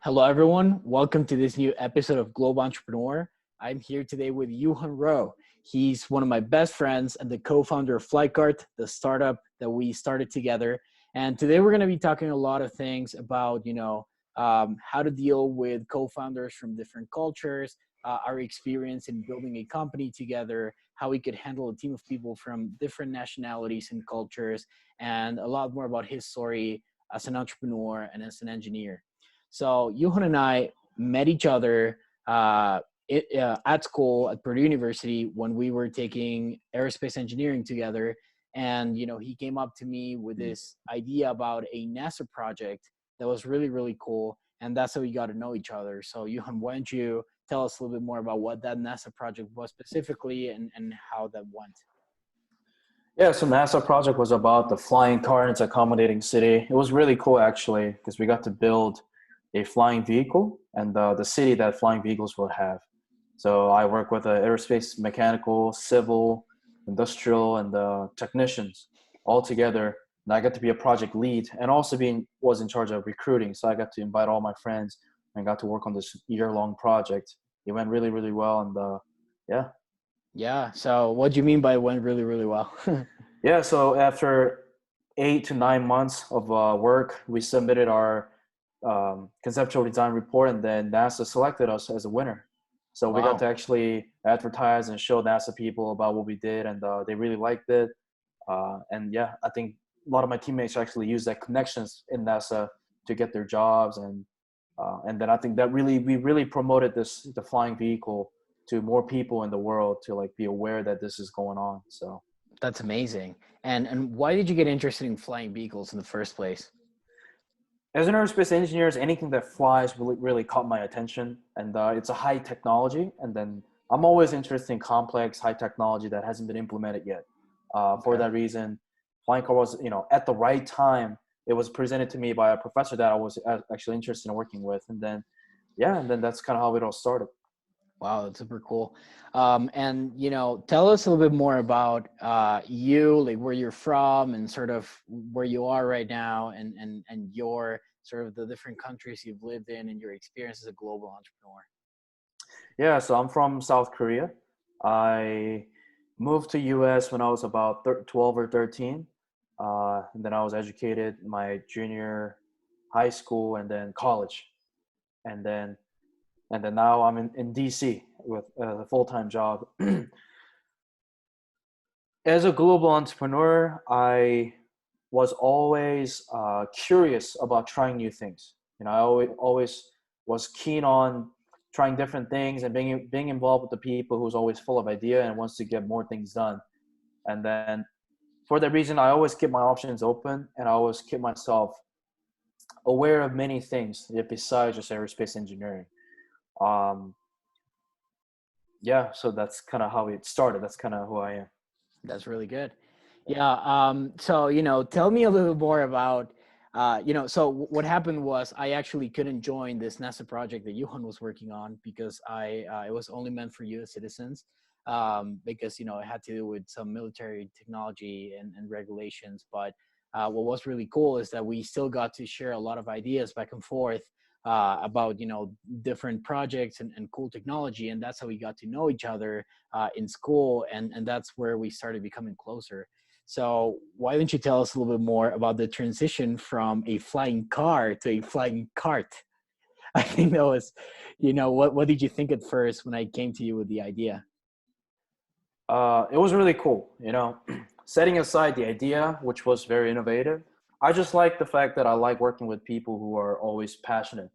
Hello, everyone. Welcome to this new episode of Global Entrepreneur. I'm here today with Yuhan Roh. He's one of my best friends and the co-founder of FlykeART, the startup that we started together. And today we're going to be talking a lot of things about, how to deal with co-founders from different cultures, our experience in building a company together, how we could handle a team of people from different nationalities and cultures, and a lot more about his story as an entrepreneur and as an engineer. So Johan and I met each other at school at Purdue University when we were taking aerospace engineering together. And, he came up to me with this idea about a NASA project that was really, really cool. And that's how we got to know each other. So Johan, why don't you tell us a little bit more about what that NASA project was specifically and how that went? Yeah, so NASA project was about the flying car and its accommodating city. It was really cool actually because we got to build a flying vehicle and the city that flying vehicles will have. So I work with aerospace, mechanical, civil, industrial, and technicians all together. And I got to be a project lead and also was in charge of recruiting. So I got to invite all my friends and got to work on this year-long project. It went really, really well. And yeah. Yeah. So what do you mean by it went really, really well? Yeah, so after 8 to 9 months of work, we submitted our conceptual design report, and then NASA selected us as a winner. So we got to actually advertise and show NASA people about what we did, and they really liked it. And yeah, I think a lot of my teammates actually used that connections in NASA to get their jobs, and then I think that we really promoted the flying vehicle to more people in the world to like be aware that this is going on. So That's amazing. And why did you get interested in flying vehicles in the first place? as an aerospace engineer, anything that flies really caught my attention, and it's a high technology. And then I'm always interested in complex, high technology that hasn't been implemented yet. For Okay. that reason, flying car was, at the right time. It was presented to me by a professor that I was actually interested in working with, and then, yeah, and then that's kind of how it all started. Wow, that's super cool. And tell us a little bit more about you, like where you're from and sort of where you are right now and your sort of the different countries you've lived in and your experience as a global entrepreneur. Yeah, so I'm from South Korea. I moved to US when I was about 12 or 13. And then I was educated my junior high school and then college. And then now I'm in DC with a full-time job. As a global entrepreneur, I was always curious about trying new things. I always was keen on trying different things and being involved with the people who's always full of idea and wants to get more things done. And then for that reason, I always keep my options open and I always keep myself aware of many things besides just aerospace engineering. Um, yeah, so that's kind of how it started. That's kind of who I am. That's really good. Yeah. So, tell me a little more about, so what happened was I actually couldn't join this NASA project that Johan was working on because it was only meant for US citizens because, it had to do with some military technology and regulations. But what was really cool is that we still got to share a lot of ideas back and forth about, different projects and cool technology. And that's how we got to know each other in school. And that's where we started becoming closer. So why don't you tell us a little bit more about the transition from a flying car to a flying cart? I think that was, what did you think at first when I came to you with the idea? It was really cool, setting aside the idea, which was very innovative. I just like the fact that I like working with people who are always passionate,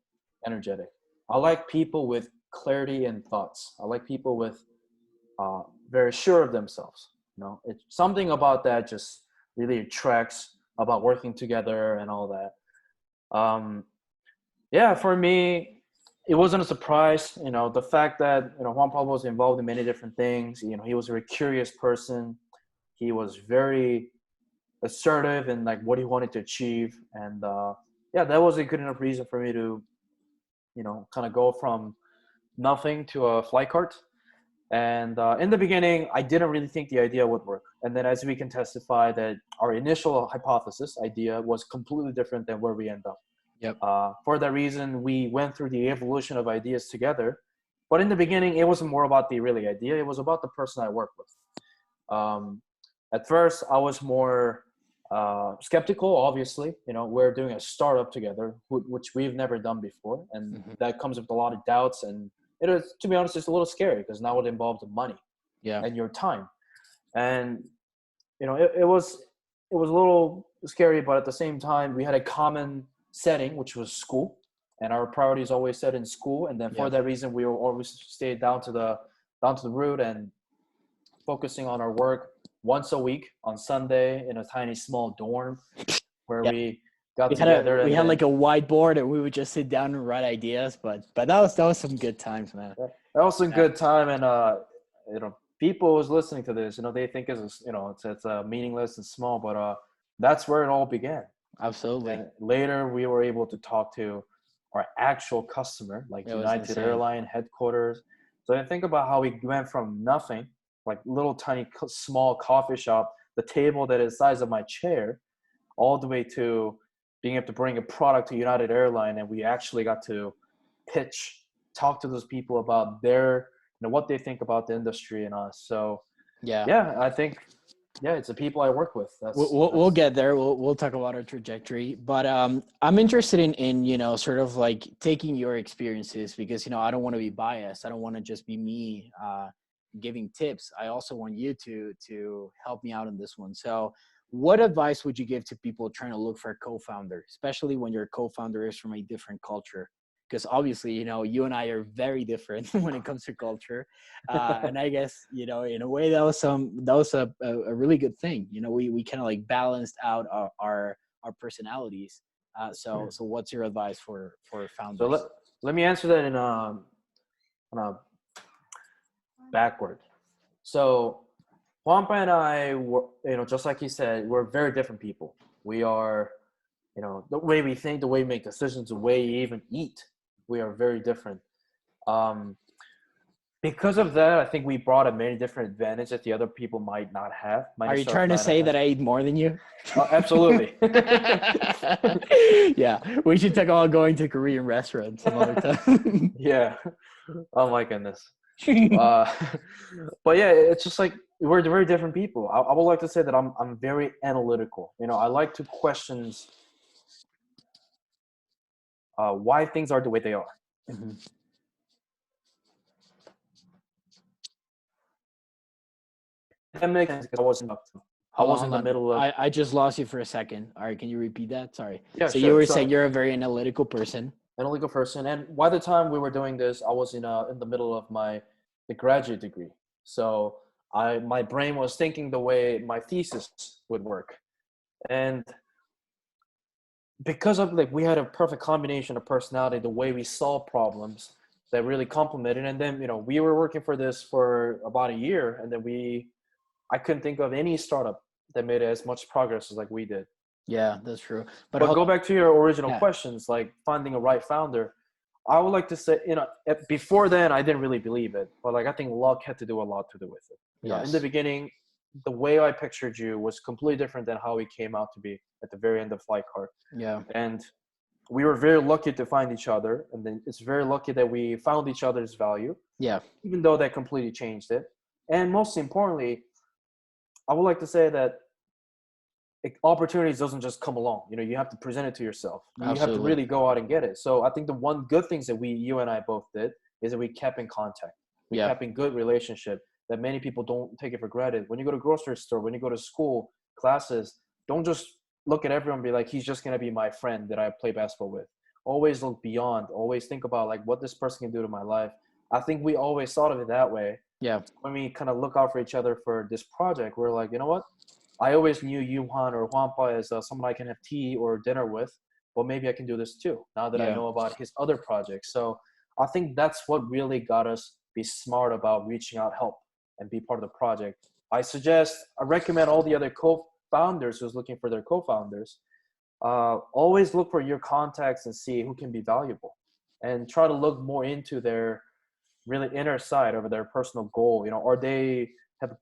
energetic. I like people with clarity and thoughts. I like people with very sure of themselves. It's something about that just really attracts about working together and all that. Yeah, for me, it wasn't a surprise. The fact that Juan Pablo was involved in many different things. He was a very curious person. He was very assertive in like what he wanted to achieve, and yeah, that was a good enough reason for me to kind of go from nothing to a flight cart. And in the beginning, I didn't really think the idea would work. And then as we can testify that our initial hypothesis idea was completely different than where we end up. Yep. For that reason, we went through the evolution of ideas together. But in the beginning, it wasn't more about the really idea. It was about the person I work with. At first, I was more skeptical. Obviously, we're doing a startup together, which we've never done before, and that comes with a lot of doubts. And it is, to be honest, it's a little scary because now it involves money, and your time. And it was a little scary, but at the same time, we had a common setting, which was school, and our priorities always set in school. And then for that reason, we will always stay down to the root and focusing on our work once a week on Sunday in a tiny small dorm where we got together. We had like a whiteboard, and we would just sit down and write ideas. But that was some good times, man. That was some good time, and people who's listening to this, they think it's meaningless and small, but that's where it all began. Absolutely. And later, we were able to talk to our actual customer, like United Airlines headquarters. So I think about how we went from nothing, like little tiny small coffee shop, the table that is the size of my chair, all the way to being able to bring a product to United Airlines, and we actually got to pitch, talk to those people about their, what they think about the industry and us. So I think it's the people I work with. We'll get there. We'll talk about our trajectory, but I'm interested in sort of like taking your experiences, because I don't want to be biased. I don't want to just be me giving tips. I also want you to help me out in this one. So what advice would you give to people trying to look for a co-founder, especially when your co-founder is from a different culture? Because obviously, you and I are very different when it comes to culture. And I guess, in a way that was a really good thing. We kind of like balanced out our personalities. So what's your advice for founders? So let me answer that in a backward. So Juanpa and I were, just like he said, we're very different people. We are, the way we think, the way we make decisions, the way we even eat, we are very different. Because of that, I think we brought a many different advantages that the other people might not have. Are you trying to say that I eat more than you? Absolutely. Yeah, we should talk about going to Korean restaurants some other time. Yeah. Oh my goodness. But yeah, it's just like we're very different people. I would like to say that I'm very analytical. I like to question why things are the way they are. Mm-hmm. That makes sense because I was in the middle of. I just lost you for a second. All right, can you repeat that? Sorry. Yeah, so you were saying you're a very analytical person. Analytical person, and by the time we were doing this, I was in the middle of the graduate degree. So my brain was thinking the way my thesis would work, and because of we had a perfect combination of personality, the way we solve problems that really complemented. And then we were working for this for about a year, and then I couldn't think of any startup that made as much progress as like we did. Yeah, that's true. But go back to your original questions, like finding a right founder. I would like to say, before then I didn't really believe it, but I think luck had to do a lot to do with it. Yes. In the beginning, the way I pictured you was completely different than how we came out to be at the very end of FlykeART. Yeah. And we were very lucky to find each other, and then it's very lucky that we found each other's value. Yeah. Even though that completely changed it. And most importantly, I would like to say that opportunities doesn't just come along. You have to present it to yourself. You have to really go out and get it. So I think the one good things that you and I both did is that we kept in contact. We kept in good relationship that many people don't take it for granted. When you go to grocery store, when you go to school, classes, don't just look at everyone and be like, he's just going to be my friend that I play basketball with. Always look beyond. Always think about what this person can do to my life. I think we always thought of it that way. Yeah. When we kind of look out for each other for this project, we're like, you know what? I always knew Yuhan or Juanpa as someone I can have tea or dinner with, but maybe I can do this too, now that I know about his other projects. So I think that's what really got us be smart about reaching out help and be part of the project. I recommend all the other co-founders who's looking for their co-founders, always look for your contacts and see who can be valuable, and try to look more into their really inner side of their personal goal. Are they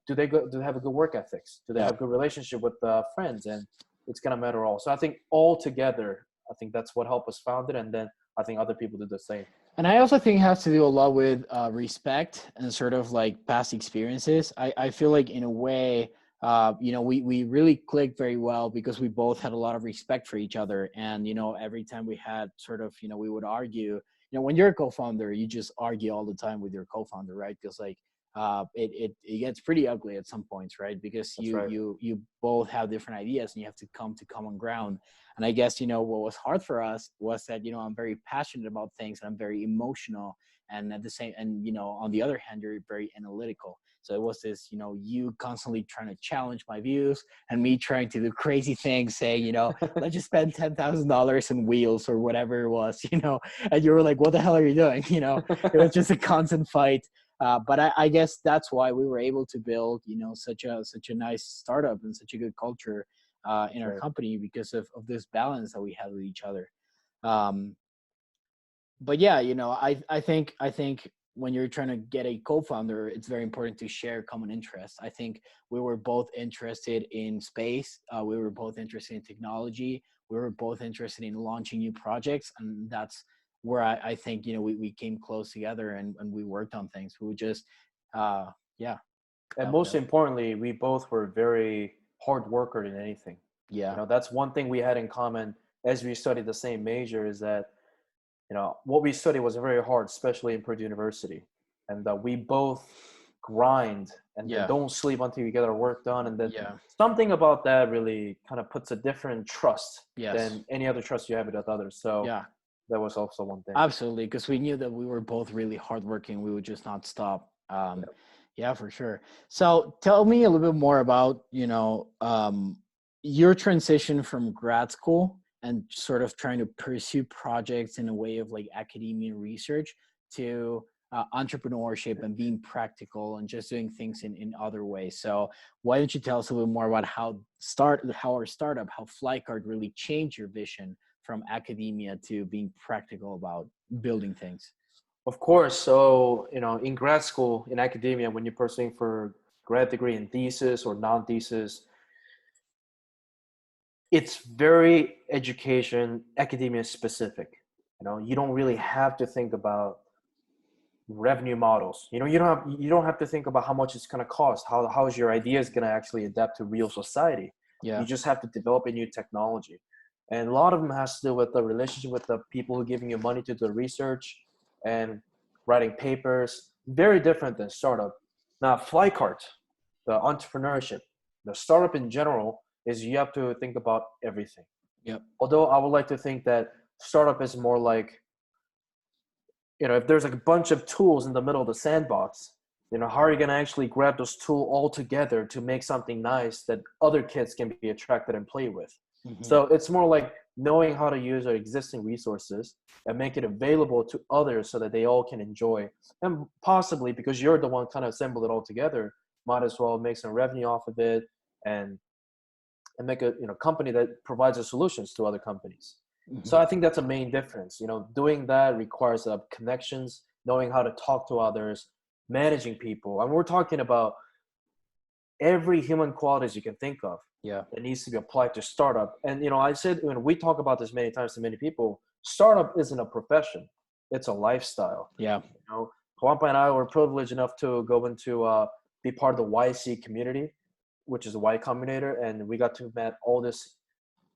do they have a good work ethics? Do they have good relationship with friends? And it's gonna matter all. So I think all together, I think that's what helped us found it. And then I think other people did the same. And I also think it has to do a lot with respect and sort of like past experiences. I feel like in a way, we really clicked very well because we both had a lot of respect for each other. And, every time we had sort of, we would argue, when you're a co-founder, you just argue all the time with your co-founder, right? Because like it gets pretty ugly at some points, right? Because That's you right. you you both have different ideas and you have to come to common ground. And I guess, what was hard for us was that, I'm very passionate about things and I'm very emotional. And at the same, and, on the other hand, you're very analytical. So it was this, you constantly trying to challenge my views and me trying to do crazy things, saying, let's just spend $10,000 in wheels or whatever it was, and you were like, what the hell are you doing? It was just a constant fight. But I guess that's why we were able to build, such a nice startup and such a good culture in our Right. company because of this balance that we had with each other. Um, but yeah, I think when you're trying to get a co-founder, it's very important to share common interests. I think we were both interested in space. We were both interested in technology. We were both interested in launching new projects, and that's where I think we came close together and we worked on things. We would just yeah, And that most importantly, we both were very hard worker in anything. yeah, That's one thing we had in common as we studied the same major is that, what we studied was very hard, especially in Purdue University. And we both grind and then yeah, don't sleep until we get our work done. And then yeah, something about that really kind of puts a different trust yes, than any other trust you have with others. So yeah. that was also one thing. Absolutely, because we knew that we were both really hardworking. We would just not stop. Yeah. Yeah, for sure. So tell me a little bit more about, your transition from grad school and sort of trying to pursue projects in a way of like academia research to entrepreneurship and being practical and just doing things in other ways. So why don't you tell us a little more about how our startup, how FlykeART really changed your vision from academia to being practical about building things? Of course. So, in grad school, in academia, when you're pursuing for grad degree in thesis or non-thesis, it's very education, academia specific. You don't really have to think about revenue models. You don't have to think about how much it's going to cost, how is your ideas going to actually adapt to real society. You Yeah. just have to develop a new technology. And a lot of them has to do with the relationship with the people who are giving you money to do the research and writing papers. Very different than startup. Now, FlykeART, the entrepreneurship, the startup in general, is you have to think about everything. Yep. Although I would like to think that startup is more like, if there's like a bunch of tools in the middle of the sandbox, how are you going to actually grab those tools all together to make something nice that other kids can be attracted and play with? Hmm. So it's more like knowing how to use our existing resources and make it available to others so that they all can enjoy. And possibly because you're the one kind of assembled it all together, might as well make some revenue off of it and make a company that provides the solutions to other companies. So Hmm. I think that's a main difference. Doing that requires connections, knowing how to talk to others, managing people, and we're talking about every human qualities you can think of Yeah. that needs to be applied to startup. And I said, when we talk about this many times to many people, startup isn't a profession; it's a lifestyle. Yeah. Juanpa and I were privileged enough to go into be part of the YC community, which is a Y Combinator, and we got to meet all this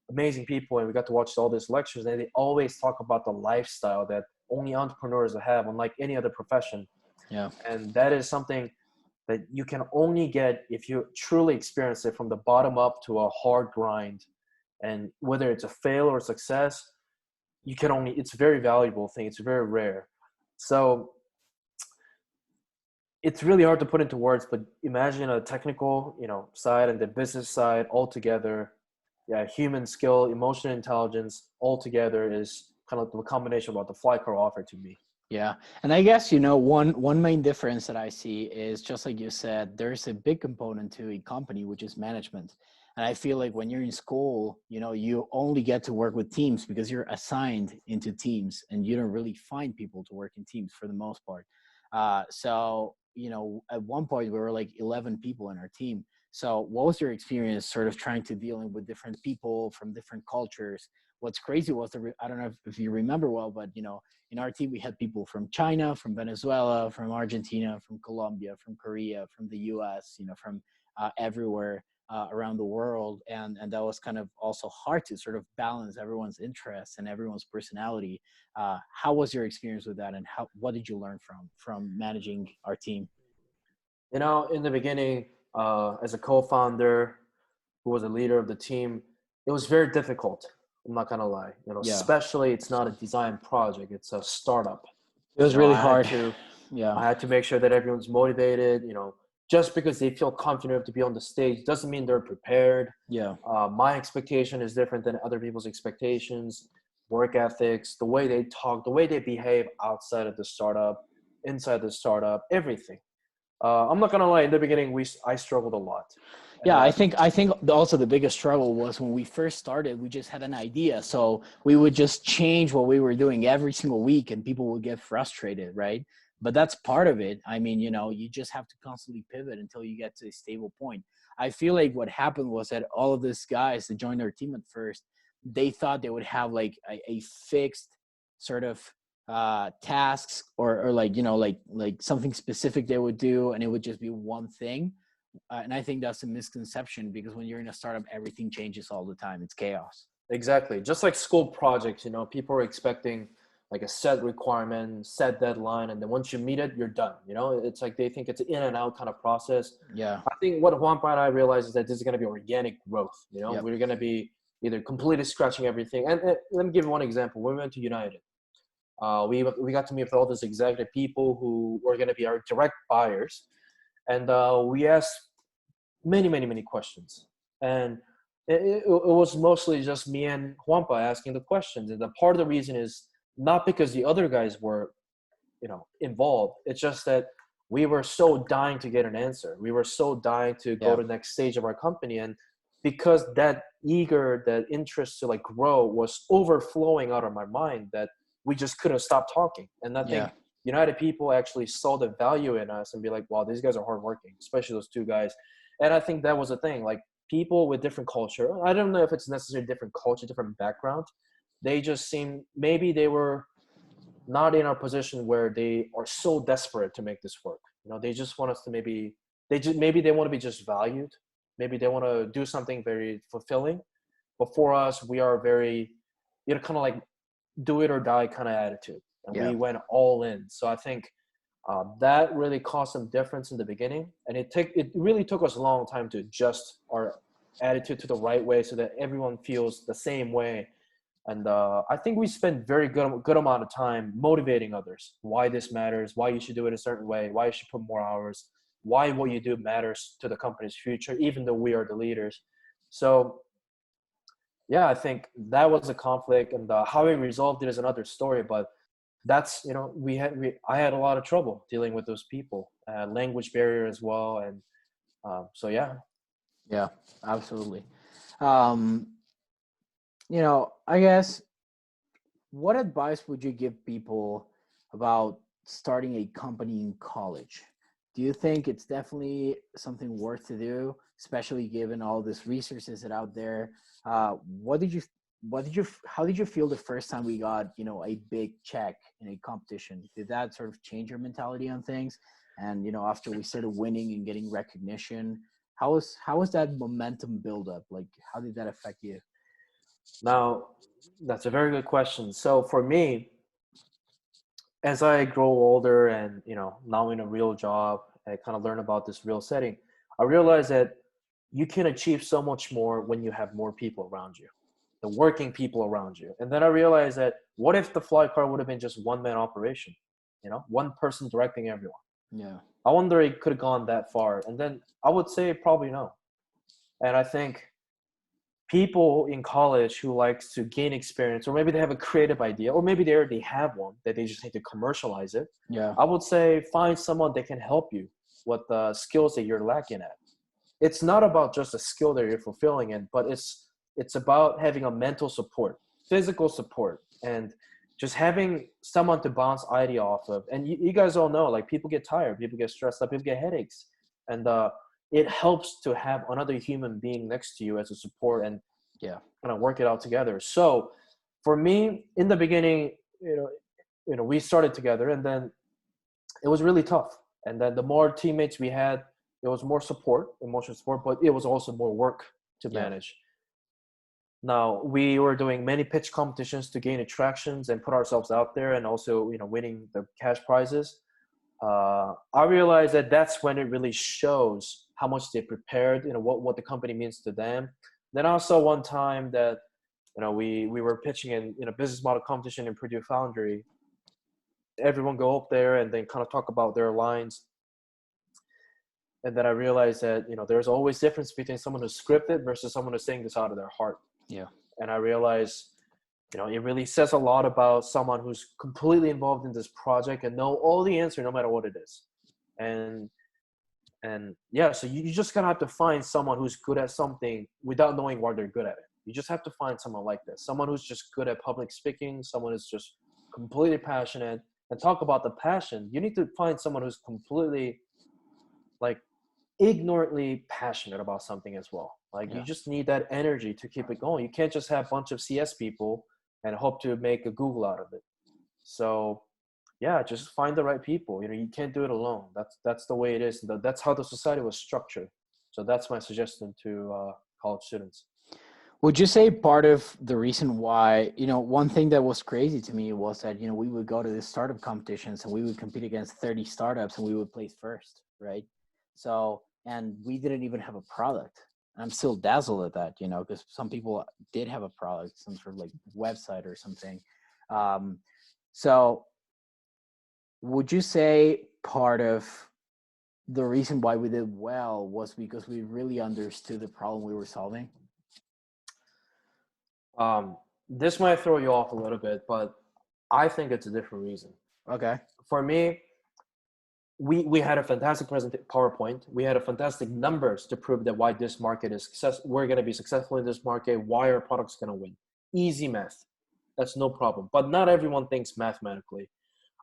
amazing people and we got to watch all these lectures, and they always talk about the lifestyle that only entrepreneurs have, unlike any other profession. Yeah. And that is something that you can only get if you truly experience it from the bottom up to a hard grind. And whether it's a fail or success, it's a very valuable thing. It's very rare. So it's really hard to put into words, but imagine a technical, side and the business side all together. Yeah, human skill, emotional intelligence all together is kind of the combination of what the FlykeART offered to me. Yeah. And I guess, one main difference that I see is just like you said, there's a big component to a company, which is management. And I feel like when you're in school, you only get to work with teams because you're assigned into teams and you don't really find people to work in teams for the most part. So, at one point we were like 11 people in our team. So what was your experience sort of trying to dealing with different people from different cultures what's crazy was I don't know if you remember well, but in our team we had people from China, from Venezuela, from Argentina, from Colombia, from Korea, from the U.S., from everywhere around the world, and that was kind of also hard to sort of balance everyone's interests and everyone's personality. How was your experience with that, and what did you learn from managing our team? In the beginning, as a co-founder who was a leader of the team, it was very difficult. I'm not gonna lie. Yeah, Especially it's not a design project; it's a startup. it was really hard. Yeah, I had to make sure that everyone's motivated. Just because they feel confident to be on the stage doesn't mean they're prepared. yeah, My expectation is different than other people's expectations. Work ethics, the way they talk, the way they behave outside of the startup, inside the startup, everything. I'm not gonna lie. In the beginning, I struggled a lot. yeah. I think also the biggest struggle was when we first started. We just had an idea, so we would just change what we were doing every single week, and people would get frustrated, right? But that's part of it. I mean, you just have to constantly pivot until you get to a stable point. I feel like what happened was that all of these guys that joined our team at first, they thought they would have like a fixed sort of tasks, or like like something specific they would do, and it would just be one thing. And I think that's a misconception, because when you're in a startup, everything changes all the time. It's chaos. Exactly. Just like school projects, people are expecting like a set requirement, set deadline, and then once you meet it, you're done. It's like they think it's an in and out kind of process. Yeah. I think what Juanpa and I realized is that this is going to be organic growth. Yep. We're going to be either completely scratching everything. And let me give you one example. When we went to United, we got to meet with all these executive people who were going to be our direct buyers, and we asked many, many, many questions. And it was mostly just me and Juanpa asking the questions. And the part of the reason is not because the other guys were, involved. It's just that we were so dying to get an answer. We were so dying to go Yeah. to the next stage of our company. And because that interest to like grow was overflowing out of my mind, that we just couldn't stop talking. And I think Yeah. United people actually saw the value in us and be like, wow, these guys are hardworking, especially those two guys. And I think that was the thing. Like people with different culture, I don't know if it's necessarily different culture, different background. They just seem, maybe they were not in our position where they are so desperate to make this work. They just want us to maybe they want to be just valued. Maybe they want to do something very fulfilling. But for us, we are very, kind of like do it or die kind of attitude. And Yeah. we went all in. So I think that really caused some difference in the beginning. And it really took us a long time to adjust our attitude to the right way so that everyone feels the same way. And I think we spent very good amount of time motivating others, why this matters, why you should do it a certain way, why you should put more hours, why what you do matters to the company's future, even though we are the leaders. So yeah, I think that was a conflict, and how we resolved it is another story. But that's, I had a lot of trouble dealing with those people, language barrier as well. And so yeah. Yeah, absolutely. Um, I guess, what advice would you give people about starting a company in college? Do you think it's definitely something worth to do, especially given all these resources that out there? What did you, how did you feel the first time we got, a big check in a competition? Did that sort of change your mentality on things? And, after we started winning and getting recognition, how was that momentum build up? Like, how did that affect you? Now, that's a very good question. So for me, as I grow older and, now in a real job, I kind of learn about this real setting, I realize that you can achieve so much more when you have more people around you, the working people around you. And then I realized that what if the FlykeART would have been just one man operation, one person directing everyone? Yeah. I wonder it could have gone that far. And then I would say probably no. And I think people in college who likes to gain experience, or maybe they have a creative idea, or maybe they already have one that they just need to commercialize it. Yeah. I would say find someone that can help you with the skills that you're lacking at. It's not about just a skill that you're fulfilling in, but it's about having a mental support, physical support, and just having someone to bounce idea off of. And you guys all know, like, people get tired, people get stressed out, people get headaches, and it helps to have another human being next to you as a support and Yeah. kind of work it out together. So for me, in the beginning, we started together, and then it was really tough. And then the more teammates we had, it was more support, emotional support, but it was also more work to Yeah. manage. Now, we were doing many pitch competitions to gain attractions and put ourselves out there, and also, winning the cash prizes. I realized that that's when it really shows how much they prepared, what the company means to them. Then I saw one time that, we were pitching in a business model competition in Purdue Foundry. Everyone go up there and then kind of talk about their lines. And then I realized that, there's always difference between someone who's scripted versus someone who's saying this out of their heart. Yeah. And I realized, it really says a lot about someone who's completely involved in this project and know all the answer, no matter what it is. And yeah, so you just gotta have to find someone who's good at something without knowing why they're good at it. You just have to find someone like this, someone who's just good at public speaking, someone who's just completely passionate. And talk about the passion. You need to find someone who's completely, like, ignorantly passionate about something as well. Like, you just need that energy to keep it going. You can't just have a bunch of CS people and hope to make a Google out of it. So yeah, just find the right people. You can't do it alone. That's the way it is. That's how the society was structured. So that's my suggestion to college students. Would you say part of the reason why, one thing that was crazy to me was that, we would go to the startup competitions and we would compete against 30 startups and we would place first, right? So, and we didn't even have a product. I'm still dazzled at that, because some people did have a product, some sort of like website or something. So would you say part of the reason why we did well was because we really understood the problem we were solving? This might throw you off a little bit, but I think it's a different reason. Okay. For me, we had a fantastic PowerPoint. We had a fantastic numbers to prove that why this market is we're going to be successful in this market, why our product's going to win. Easy math. That's no problem. But not everyone thinks mathematically.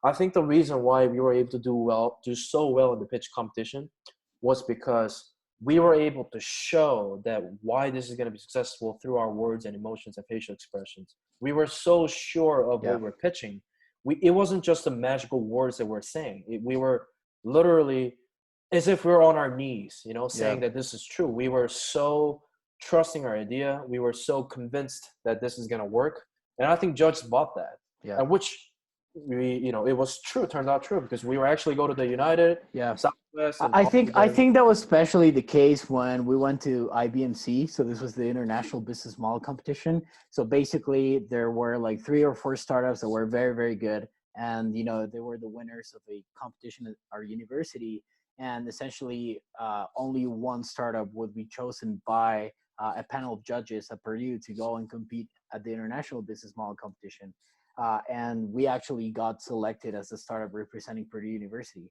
I think the reason why we were able to do so well in the pitch competition was because we were able to show that why this is going to be successful through our words and emotions and facial expressions. We were so sure of what we're pitching. It wasn't just the magical words that we're saying. We were literally as if we were on our knees, saying that this is true. We were so trusting our idea. We were so convinced that this is going to work. And I think judges bought that. Yeah. Which it was true. It turned out true because we were actually go to the United, Southwest. I think that was especially the case when we went to IBMC. So this was the International Business Model Competition. So basically there were like 3 or 4 startups that were very, very good. And, they were the winners of a competition at our university. And essentially only one startup would be chosen by a panel of judges at Purdue to go and compete at the International Business Model Competition. And we actually got selected as the startup representing Purdue University.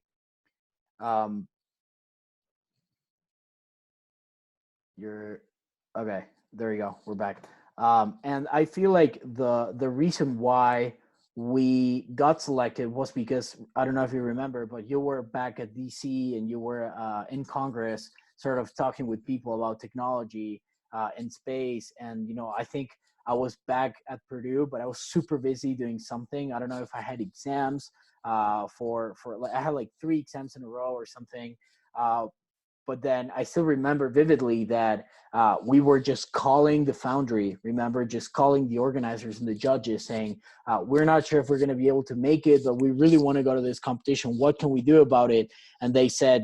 Okay. There you go. We're back. And I feel like the reason why we got selected was because, I don't know if you remember, but you were back at DC and you were in Congress sort of talking with people about technology in space. And, I think I was back at Purdue, but I was super busy doing something. I don't know if I had exams for like, I had like 3 exams in a row or something. But then I still remember vividly that we were just calling the foundry, just calling the organizers and the judges saying, we're not sure if we're going to be able to make it, but we really want to go to this competition. What can we do about it? And they said,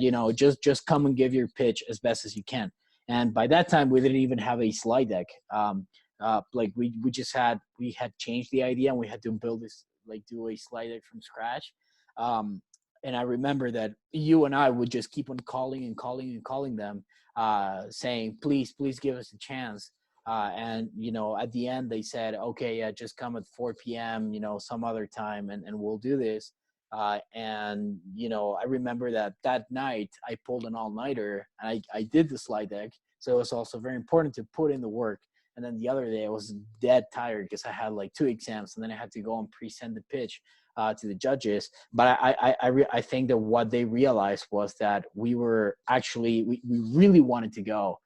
just come and give your pitch as best as you can. And by that time, we didn't even have a slide deck. Like we had changed the idea and we had to build this, like do a slide deck from scratch. And I remember that you and I would just keep on calling them, saying, please give us a chance. And, at the end they said, okay, yeah, just come at 4 p.m., some other time and we'll do this. And, I remember that night I pulled an all-nighter and I did the slide deck. So it was also very important to put in the work. And then the other day I was dead tired because I had like 2 exams and then I had to go and present the pitch to the judges. But I think that what they realized was that we were actually, we really wanted to go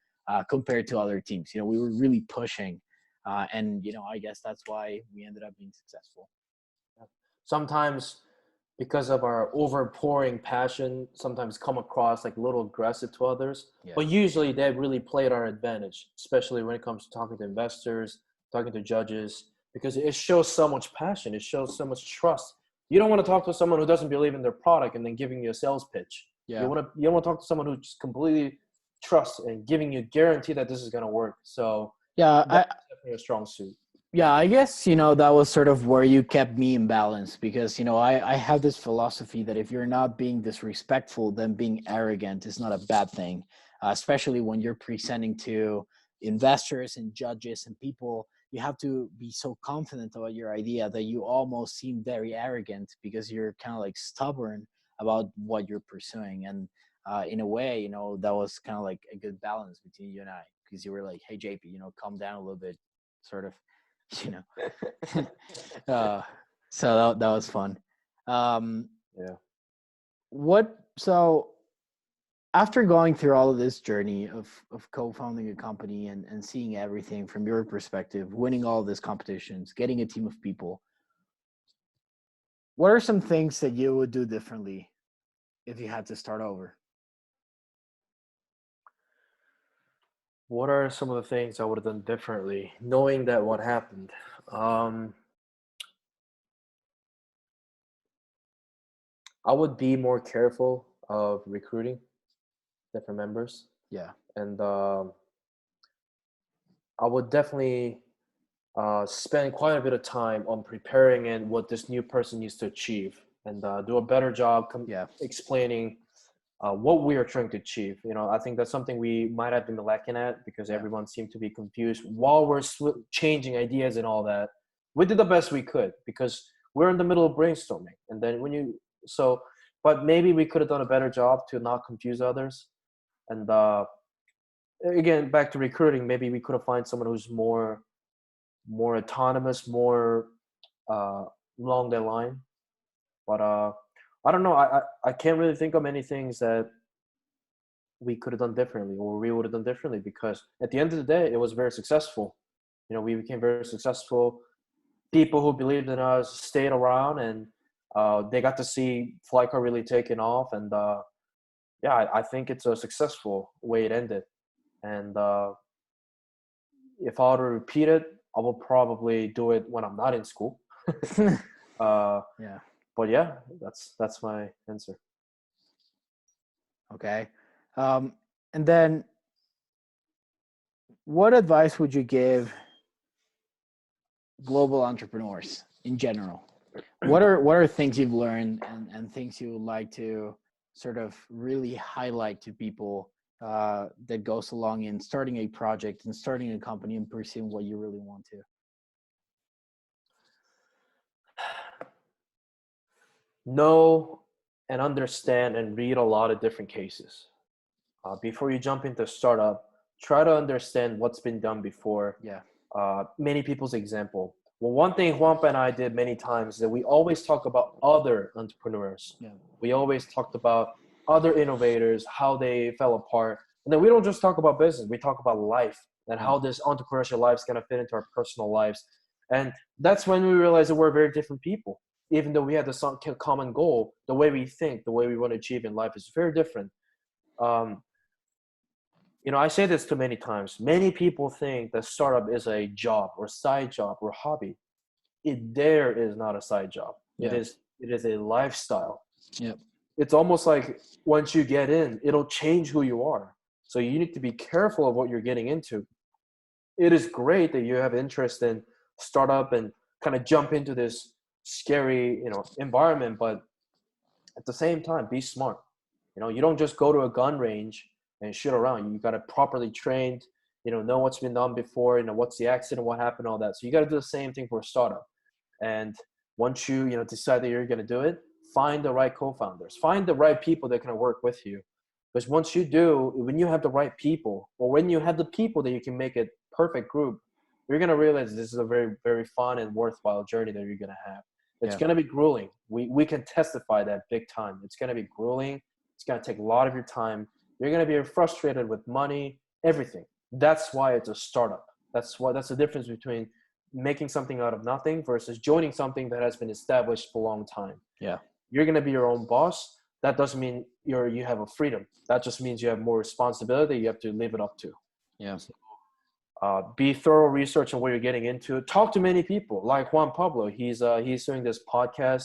compared to other teams. We were really pushing. And I guess that's why we ended up being successful. Sometimes because of our overpouring passion, sometimes come across like a little aggressive to others. Yeah. But usually they really played our advantage, especially when it comes to talking to investors, talking to judges, because it shows so much passion. It shows so much trust. You don't want to talk to someone who doesn't believe in their product and then giving you a sales pitch. Yeah. You want to talk to someone who just completely trusts and giving you guarantee that this is going to work. So Yeah, that's definitely a strong suit. yeah, I guess, that was sort of where you kept me in balance because, I have this philosophy that if you're not being disrespectful, then being arrogant is not a bad thing, especially when you're presenting to investors and judges and people. You have to be so confident about your idea that you almost seem very arrogant because you're kind of like stubborn about what you're pursuing. And in a way, that was kind of like a good balance between you and I, because you were like, hey, JP, calm down a little bit, sort of. you know so that was fun. Yeah. So after going through all of this journey of co-founding a company and seeing everything from your perspective, winning all of these competitions, getting a team of people, what are some things that you would do differently if you had to start over? What are some of the things I would have done differently, knowing that what happened? I would be more careful of recruiting different members, Yeah. and I would definitely spend quite a bit of time on preparing and what this new person needs to achieve, and do a better job explaining what we are trying to achieve. I think that's something we might have been lacking at because everyone seemed to be confused while we're changing ideas and all that. We did the best we could because we're in the middle of brainstorming, and then but maybe we could have done a better job to not confuse others. And again, back to recruiting, maybe we could have found someone who's more autonomous, more along that line. But I don't know. I can't really think of many things that we could have done differently or we would have done differently because at the end of the day, it was very successful. We became very successful. People who believed in us stayed around, and they got to see FlykeART really taking off. And I think it's a successful way it ended. And if I were to repeat it, I will probably do it when I'm not in school. Yeah. But yeah, that's my answer. Okay. And then what advice would you give global entrepreneurs in general? What are things you've learned and things you would like to sort of really highlight to people that goes along in starting a project and starting a company and pursuing what you really want to? Know and understand and read a lot of different cases. Before you jump into startup, try to understand what's been done before. Yeah. Many people's example. Well, one thing Juanpa and I did many times is that we always talk about other entrepreneurs. Yeah. We always talked about other innovators, how they fell apart. And then we don't just talk about business, we talk about life and how this entrepreneurial life is going to fit into our personal lives. And that's when we realized that we're very different people. Even though we had the common goal, the way we think, the way we want to achieve in life is very different. I say this to many times. Many people think that startup is a job or side job or hobby. There is not a side job. Yeah. It is a lifestyle. Yep. It's almost like once you get in, it'll change who you are. So you need to be careful of what you're getting into. It is great that you have interest in startup and kind of jump into this scary, environment, but at the same time, be smart. You don't just go to a gun range and shoot around. You got to properly trained, know what's been done before, what's the accident, what happened, all that. So you got to do the same thing for a startup. And once you, decide that you're going to do it, find the right co-founders, find the right people that can work with you. Because once you do, when you have the right people, or when you have the people that you can make a perfect group, you're going to realize this is a very, very fun and worthwhile journey that you're going to have. It's going to be grueling. We can testify that big time. It's going to be grueling. It's going to take a lot of your time. You're going to be frustrated with money, everything. That's why it's a startup. That's the difference between making something out of nothing versus joining something that has been established for a long time. Yeah. You're going to be your own boss. That doesn't mean you have a freedom. That just means you have more responsibility you have to live it up to. Yeah. So, be thorough research on what you're getting into. Talk to many people, like Juan Pablo. He's doing this podcast,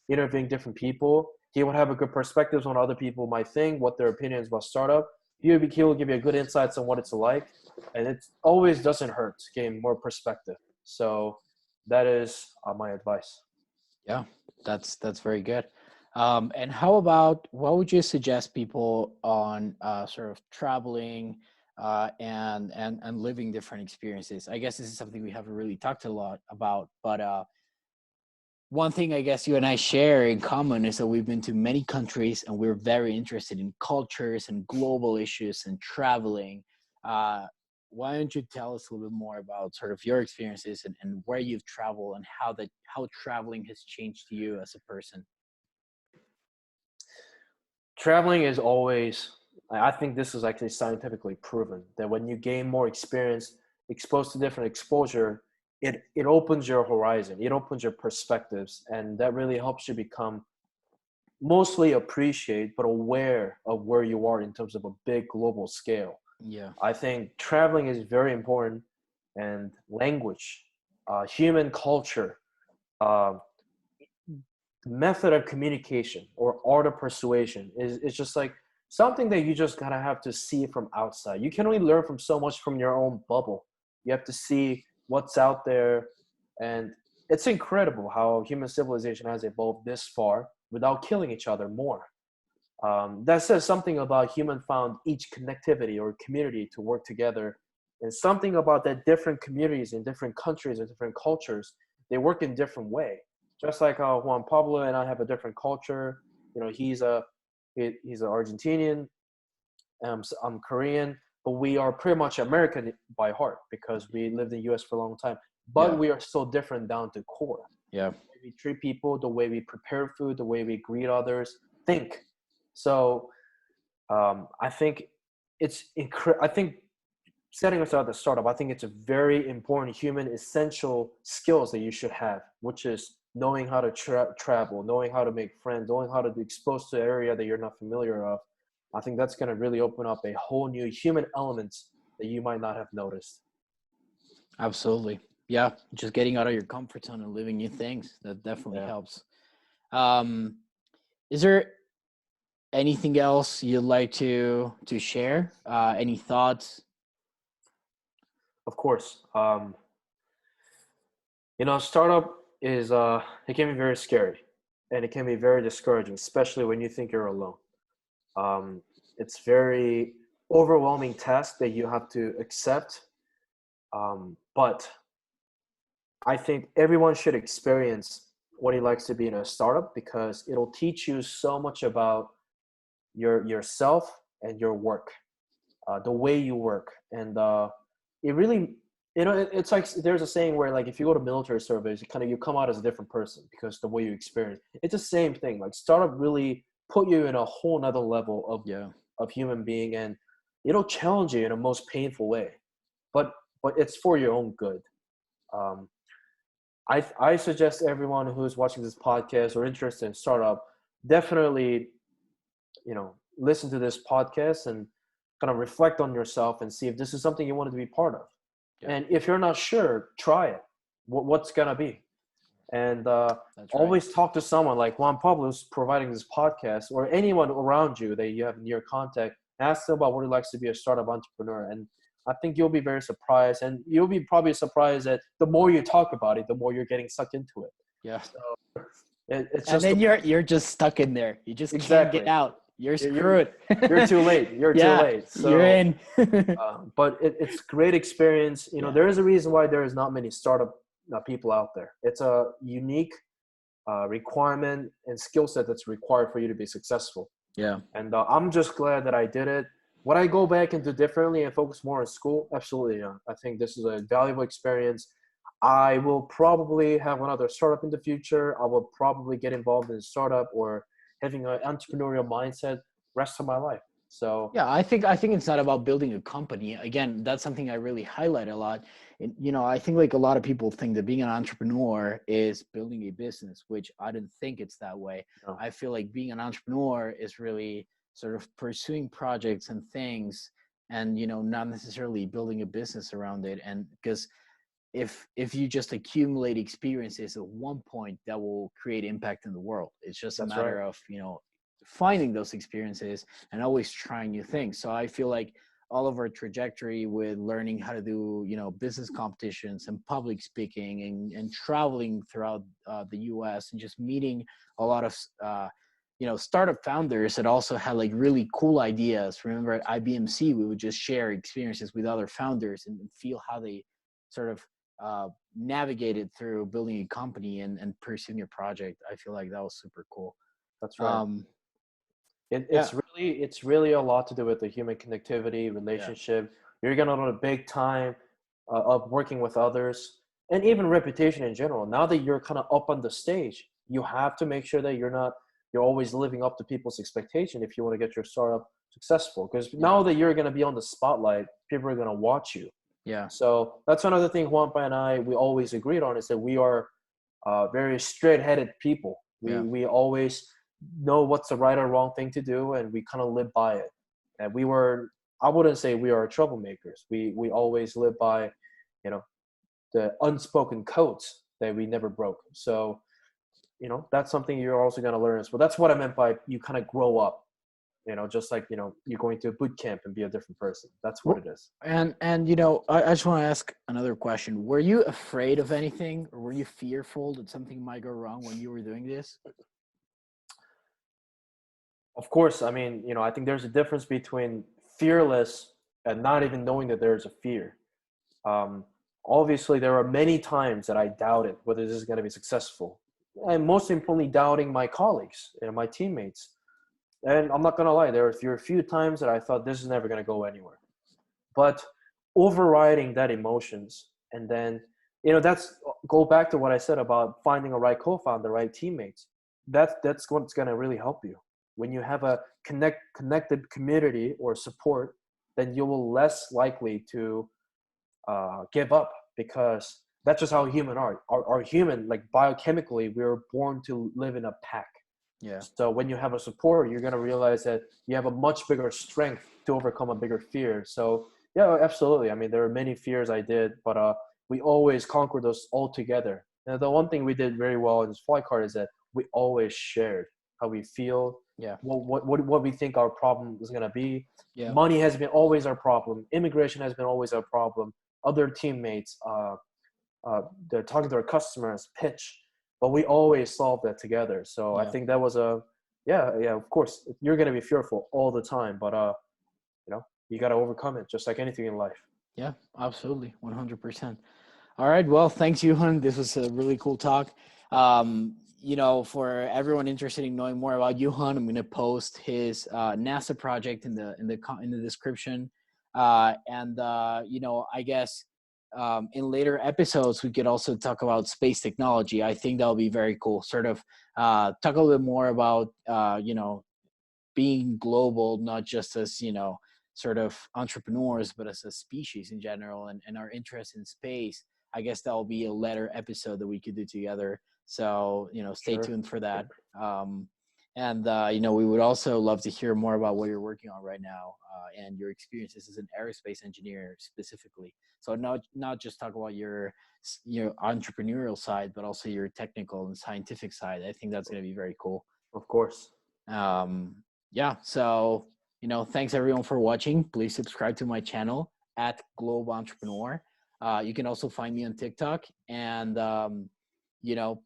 interviewing different people. He would have a good perspectives on other people might think, what their opinions about startup. He will give you a good insights on what it's like, and it always doesn't hurt to gain more perspective. So that is my advice. Yeah, that's very good. And how about what would you suggest people on sort of traveling and living different experiences? I guess this is something we haven't really talked a lot about, but one thing I guess you and I share in common is that we've been to many countries and we're very interested in cultures and global issues and traveling. Uh, why don't you tell us a little bit more about sort of your experiences and where you've traveled and how traveling has changed you as a person? Traveling is always, I think this is actually scientifically proven that when you gain more experience, exposed to different exposure, it opens your horizon, it opens your perspectives, and that really helps you become mostly appreciate but aware of where you are in terms of a big global scale. Yeah. I think traveling is very important, and language, human culture, uh, method of communication or art of persuasion is just like something that you just gotta have to see from outside. You can only learn from so much from your own bubble. You have to see what's out there, and it's incredible how human civilization has evolved this far without killing each other more. That says something about human found each connectivity or community to work together, and something about that different communities in different countries and different cultures, they work in different way. Just like how Juan Pablo and I have a different culture. You know, he's an Argentinian, I'm Korean, but we are pretty much American by heart because we lived in the U.S. for a long time. But Yeah. we are so different down to core. Yeah. The way we treat people, the way we prepare food, the way we greet others, think. So I think I think setting aside the startup, I think it's a very important human essential skills that you should have, which is knowing how to travel, knowing how to make friends, knowing how to be exposed to an area that you're not familiar of. I think that's going to really open up a whole new human elements that you might not have noticed. Absolutely. Yeah. Just getting out of your comfort zone and living new things. That definitely Yeah. helps. Um, is there anything else you'd like to share? Any thoughts? Of course. Startup is it can be very scary and it can be very discouraging, especially when you think you're alone. It's very overwhelming task that you have to accept. But I think everyone should experience what it likes to be in a startup because it'll teach you so much about yourself and your work, the way you work, and it really, it's like there's a saying where like if you go to military service, you come out as a different person because the way you experience. It's the same thing. Like startup really put you in a whole nother level of human being, and it'll challenge you in a most painful way, but it's for your own good. Um, I suggest everyone who's watching this podcast or interested in startup definitely, listen to this podcast and kind of reflect on yourself and see if this is something you wanted to be part of. Yeah. And if you're not sure, try it. What's gonna be? And That's always right. talk to someone like Juan Pablo's providing this podcast, or anyone around you that you have near contact. Ask them about what it likes to be a startup entrepreneur, and I think you'll be very surprised, and you'll be probably surprised that the more you talk about it, the more you're getting sucked into it. Yeah. So it's And just then you're just stuck in there. You just can't exactly. get out. You're You're screwed. you're too late. You're too Yeah, late. you're So, in. but it's great experience. Yeah. There is a reason why there is not many startup people out there. It's a unique requirement and skill set that's required for you to be successful. Yeah. And I'm just glad that I did it. Would I go back and do differently and focus more on school? Absolutely not. I think this is a valuable experience. I will probably have another startup in the future. I will probably get involved in a startup or having an entrepreneurial mindset rest of my life. So Yeah, I think it's not about building a company. Again, that's something I really highlight a lot. And I think like a lot of people think that being an entrepreneur is building a business, which I don't think it's that way. no, I feel like being an entrepreneur is really sort of pursuing projects and things and not necessarily building a business around it. And because if you just accumulate experiences at one point, that will create impact in the world. It's just a that's right. matter of finding those experiences and always trying new things. So I feel like all of our trajectory with learning how to do business competitions and public speaking and traveling throughout the US and just meeting a lot of startup founders that also had like really cool ideas. Remember at IBMC we would just share experiences with other founders and feel how they sort of navigated through building a company and pursuing a project. I feel like that was super cool. That's right. Um, yeah, It's really a lot to do with the human connectivity, yeah, relationship. You're gonna learn a big time of working with others, and even reputation in general. Now that you're kind of up on the stage, you have to make sure that you're always living up to people's expectation if you want to get your startup successful. Because yeah, now that you're gonna be on the spotlight, people are gonna watch you. yeah, So that's another thing Juan and I we always agreed on is that we are very straight-headed people. We yeah, we always know what's the right or wrong thing to do, and we kind of live by it. And I wouldn't say we are troublemakers. We always live by, you know, the unspoken codes that we never broke. So, that's something you're also going to learn as well. That's what I meant by you kind of grow up. Just like you're going to a boot camp and be a different person. That's what Well, it is. and I just want to ask another question. Were you afraid of anything, or were you fearful that something might go wrong when you were doing this? Of course, I mean, I think there's a difference between fearless and not even knowing that there's a fear. Um, Obviously, there are many times that I doubted whether this is going to be successful, and most importantly, doubting my colleagues and my teammates. And I'm not going to lie, there were a few times that I thought this is never going to go anywhere. But overriding that emotions, and then that's go back to what I said about finding a right co-founder, right teammates. That's what's going to really help you when you have a connected community or support. Then you will less likely to give up, because that's just how human are. Our human, like biochemically, we were born to live in a pack. Yeah, So when you have a support, you're gonna realize that you have a much bigger strength to overcome a bigger fear. So yeah, absolutely. I mean, there are many fears I did, but we always conquer those all together. And the one thing we did very well in this FlykeART is that we always shared how we feel, yeah, what we think our problem is gonna be. yeah, Money has been always our problem. Immigration has been always our problem. Other teammates, they're talking to our customers, pitch, but we always solve that together. So I yeah. think that was yeah, of course, you're going to be fearful all the time, but you got to overcome it, just like anything in life. Yeah, absolutely, 100%. All right, well, thanks, Yuhan. This was a really cool talk. For everyone interested in knowing more about Yuhan, I'm going to post his NASA project in the description. I guess in later episodes we could also talk about space technology. I think that'll be very cool. Sort of talk a little bit more about being global, not just as sort of entrepreneurs, but as a species in general, and our interest in space. I guess that will be a later episode that we could do together. So stay Sure. tuned for that. We would also love to hear more about what you're working on right now and your experiences as an aerospace engineer specifically. So not just talk about your entrepreneurial side, but also your technical and scientific side. I think that's going to be very cool. Of course. um yeah, so thanks everyone for watching. Please subscribe to my channel at Globe Entrepreneur. You can also find me on TikTok, and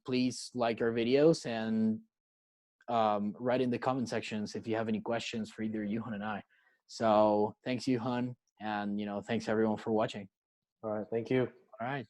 please like our videos and write in the comment sections if you have any questions for either Yuhan and I. So thanks, Yuhan, and thanks everyone for watching. All right. Thank you. All right.